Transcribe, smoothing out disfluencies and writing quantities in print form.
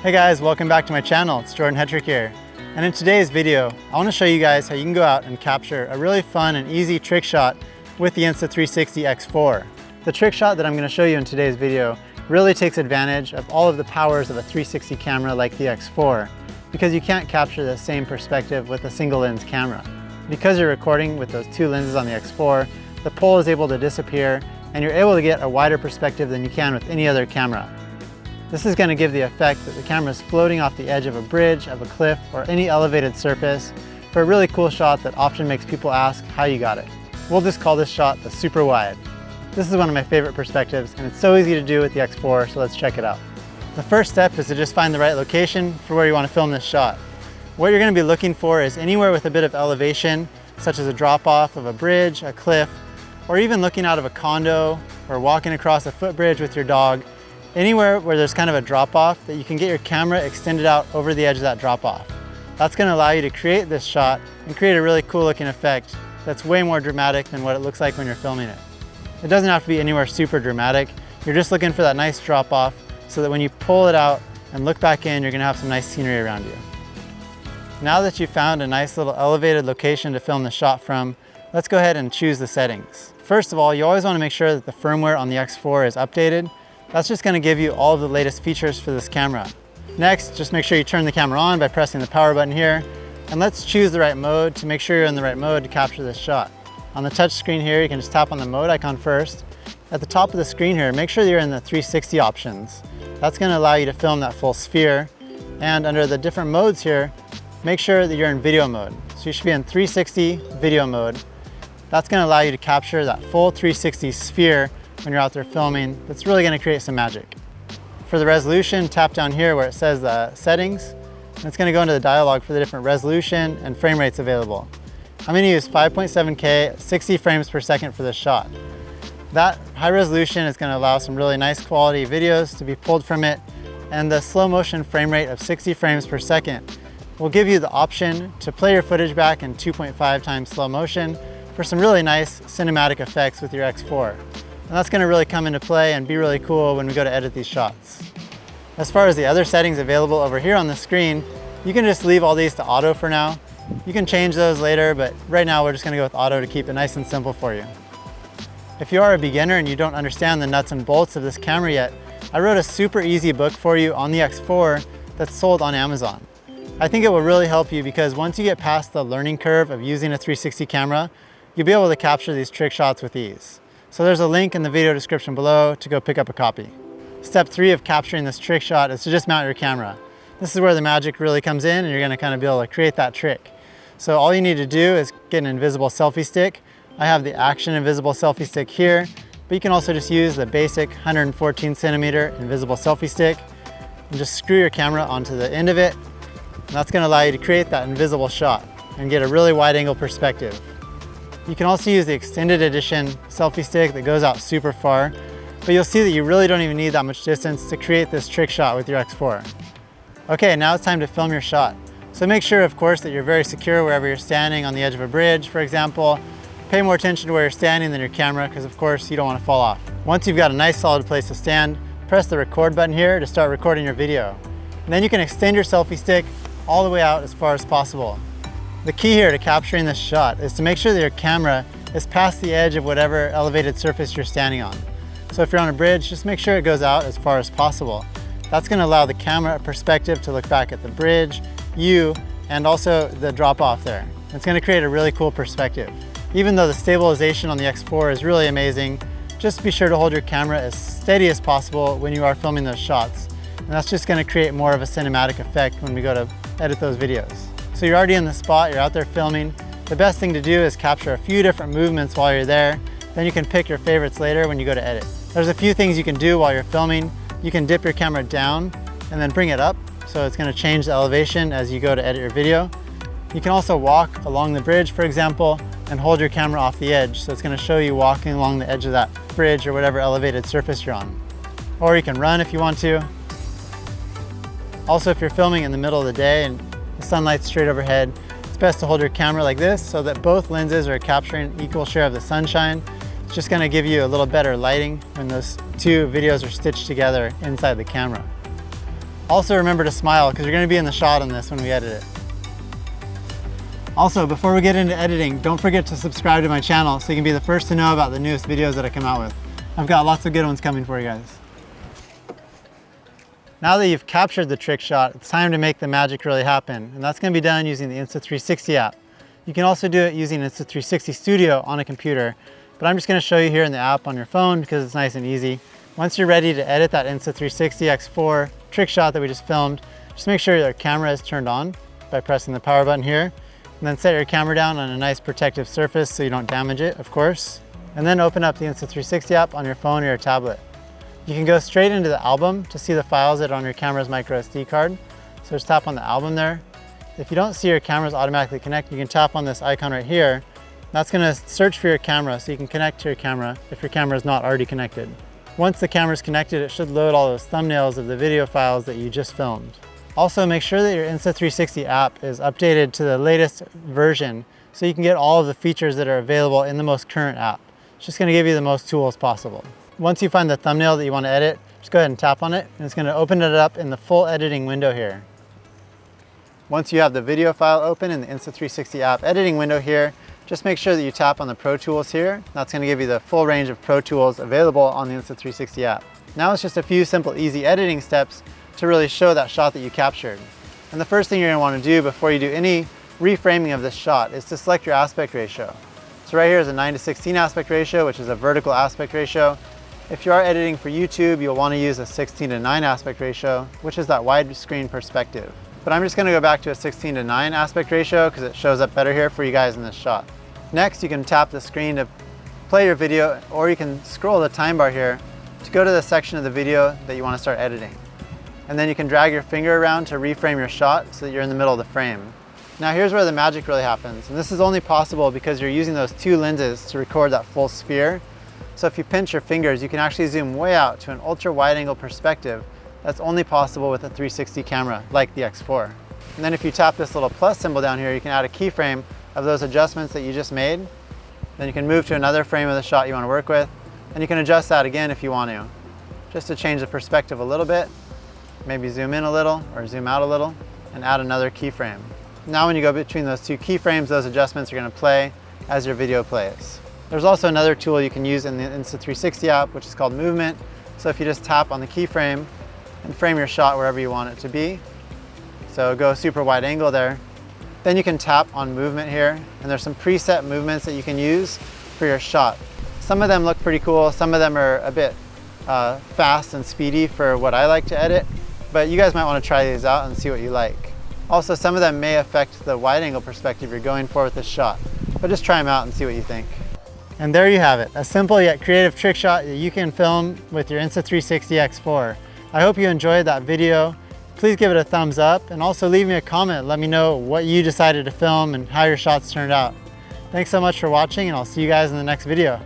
Hey guys, welcome back to my channel. It's Jordan Hetrick here. And in today's video, I want to show you guys how you can go out and capture a really fun and easy trick shot with the Insta360 X4. The trick shot that I'm going to show you in today's video really takes advantage of all of the powers of a 360 camera like the X4, because you can't capture the same perspective with a single lens camera. Because you're recording with those two lenses on the X4, the pole is able to disappear and you're able to get a wider perspective than you can with any other camera. This is going to give the effect that the camera is floating off the edge of a bridge, of a cliff, or any elevated surface for a really cool shot that often makes people ask how you got it. We'll just call this shot the super wide. This is one of my favorite perspectives, and it's so easy to do with the X4, so let's check it out. The first step is to just find the right location for where you want to film this shot. What you're going to be looking for is anywhere with a bit of elevation, such as a drop-off of a bridge, a cliff, or even looking out of a condo or walking across a footbridge with your dog. Anywhere where there's kind of a drop-off that you can get your camera extended out over the edge of that drop-off. That's going to allow you to create this shot and create a really cool looking effect that's way more dramatic than what it looks like when you're filming it. It doesn't have to be anywhere super dramatic. You're just looking for that nice drop-off so that when you pull it out and look back in, you're going to have some nice scenery around you. Now that you've found a nice little elevated location to film the shot from, let's go ahead and choose the settings. First of all, you always want to make sure that the firmware on the X4 is updated. That's just going to give you all of the latest features for this camera. Next, just make sure you turn the camera on by pressing the power button here, and let's choose the right mode to make sure you're in the right mode to capture this shot. On the touch screen here, you can just tap on the mode icon first. At the top of the screen here, make sure that you're in the 360 options. That's going to allow you to film that full sphere. And under the different modes here, make sure that you're in video mode. So you should be in 360 video mode. That's going to allow you to capture that full 360 sphere when you're out there filming. That's really going to create some magic. For the resolution, tap down here where it says the settings, and it's going to go into the dialog for the different resolution and frame rates available. I'm going to use 5.7K, 60 frames per second for this shot. That high resolution is going to allow some really nice quality videos to be pulled from it, and the slow motion frame rate of 60 frames per second will give you the option to play your footage back in 2.5 times slow motion for some really nice cinematic effects with your X4. And that's going to really come into play and be really cool when we go to edit these shots. As far as the other settings available over here on the screen, you can just leave all these to auto for now. You can change those later, but right now we're just going to go with auto to keep it nice and simple for you. If you are a beginner and you don't understand the nuts and bolts of this camera yet, I wrote a super easy book for you on the X4 that's sold on Amazon. I think it will really help you because once you get past the learning curve of using a 360 camera, you'll be able to capture these trick shots with ease. So there's a link in the video description below to go pick up a copy. Step 3 of capturing this trick shot is to just mount your camera. This is where the magic really comes in, and you're going to kind of be able to create that trick. So all you need to do is get an invisible selfie stick. I have the Action invisible selfie stick here, but you can also just use the basic 114 centimeter invisible selfie stick and just screw your camera onto the end of it. And that's going to allow you to create that invisible shot and get a really wide angle perspective. You can also use the extended edition selfie stick that goes out super far, but you'll see that you really don't even need that much distance to create this trick shot with your X4. Okay, now it's time to film your shot. So make sure, of course, that you're very secure wherever you're standing on the edge of a bridge, for example. Pay more attention to where you're standing than your camera because, of course, you don't want to fall off. Once you've got a nice solid place to stand, press the record button here to start recording your video. And then you can extend your selfie stick all the way out as far as possible. The key here to capturing this shot is to make sure that your camera is past the edge of whatever elevated surface you're standing on. So if you're on a bridge, just make sure it goes out as far as possible. That's going to allow the camera a perspective to look back at the bridge, you, and also the drop off there. It's going to create a really cool perspective. Even though the stabilization on the X4 is really amazing, just be sure to hold your camera as steady as possible when you are filming those shots. And that's just going to create more of a cinematic effect when we go to edit those videos. So you're already in the spot, you're out there filming. The best thing to do is capture a few different movements while you're there. Then you can pick your favorites later when you go to edit. There's a few things you can do while you're filming. You can dip your camera down and then bring it up. So it's going to change the elevation as you go to edit your video. You can also walk along the bridge, for example, and hold your camera off the edge. So it's going to show you walking along the edge of that bridge or whatever elevated surface you're on. Or you can run if you want to. Also, if you're filming in the middle of the day and the sunlight's straight overhead, it's best to hold your camera like this so that both lenses are capturing an equal share of the sunshine. It's just going to give you a little better lighting when those two videos are stitched together inside the camera. Also remember to smile because you're going to be in the shot on this when we edit it. Also, before we get into editing, don't forget to subscribe to my channel so you can be the first to know about the newest videos that I come out with. I've got lots of good ones coming for you guys. Now that you've captured the trick shot, it's time to make the magic really happen, and that's going to be done using the Insta360 app. You can also do it using Insta360 Studio on a computer, but I'm just going to show you here in the app on your phone because it's nice and easy. Once you're ready to edit that Insta360 X4 trick shot that we just filmed, just make sure your camera is turned on by pressing the power button here, and then set your camera down on a nice protective surface so you don't damage it, of course. And then open up the Insta360 app on your phone or your tablet. You can go straight into the album to see the files that are on your camera's microSD card. So just tap on the album there. If you don't see your cameras automatically connect, you can tap on this icon right here. That's going to search for your camera so you can connect to your camera if your camera is not already connected. Once the camera is connected, it should load all those thumbnails of the video files that you just filmed. Also, make sure that your Insta360 app is updated to the latest version so you can get all of the features that are available in the most current app. It's just going to give you the most tools possible. Once you find the thumbnail that you want to edit, just go ahead and tap on it, and it's going to open it up in the full editing window here. Once you have the video file open in the Insta360 app editing window here, just make sure that you tap on the Pro Tools here. That's going to give you the full range of Pro Tools available on the Insta360 app. Now it's just a few simple, easy editing steps to really show that shot that you captured. And the first thing you're going to want to do before you do any reframing of this shot is to select your aspect ratio. So right here is a 9:16 aspect ratio, which is a vertical aspect ratio. If you are editing for YouTube, you'll want to use a 16:9 aspect ratio, which is that widescreen perspective. But I'm just going to go back to a 16:9 aspect ratio because it shows up better here for you guys in this shot. Next, you can tap the screen to play your video, or you can scroll the time bar here to go to the section of the video that you want to start editing. And then you can drag your finger around to reframe your shot so that you're in the middle of the frame. Now here's where the magic really happens, and this is only possible because you're using those two lenses to record that full sphere. So if you pinch your fingers, you can actually zoom way out to an ultra wide angle perspective that's only possible with a 360 camera like the X4. And then if you tap this little plus symbol down here, you can add a keyframe of those adjustments that you just made. Then you can move to another frame of the shot you want to work with, and you can adjust that again if you want to, just to change the perspective a little bit. Maybe zoom in a little or zoom out a little and add another keyframe. Now when you go between those two keyframes, those adjustments are going to play as your video plays. There's also another tool you can use in the Insta360 app, which is called movement. So if you just tap on the keyframe and frame your shot wherever you want it to be, so go super wide angle there, then you can tap on movement here, and there's some preset movements that you can use for your shot. Some of them look pretty cool, some of them are a bit fast and speedy for what I like to edit, but you guys might want to try these out and see what you like. Also, some of them may affect the wide angle perspective you're going for with this shot, but just try them out and see what you think. And there you have it, a simple yet creative trick shot that you can film with your Insta360 X4. I hope you enjoyed that video. Please give it a thumbs up and also leave me a comment. Let me know what you decided to film and how your shots turned out. Thanks so much for watching, and I'll see you guys in the next video.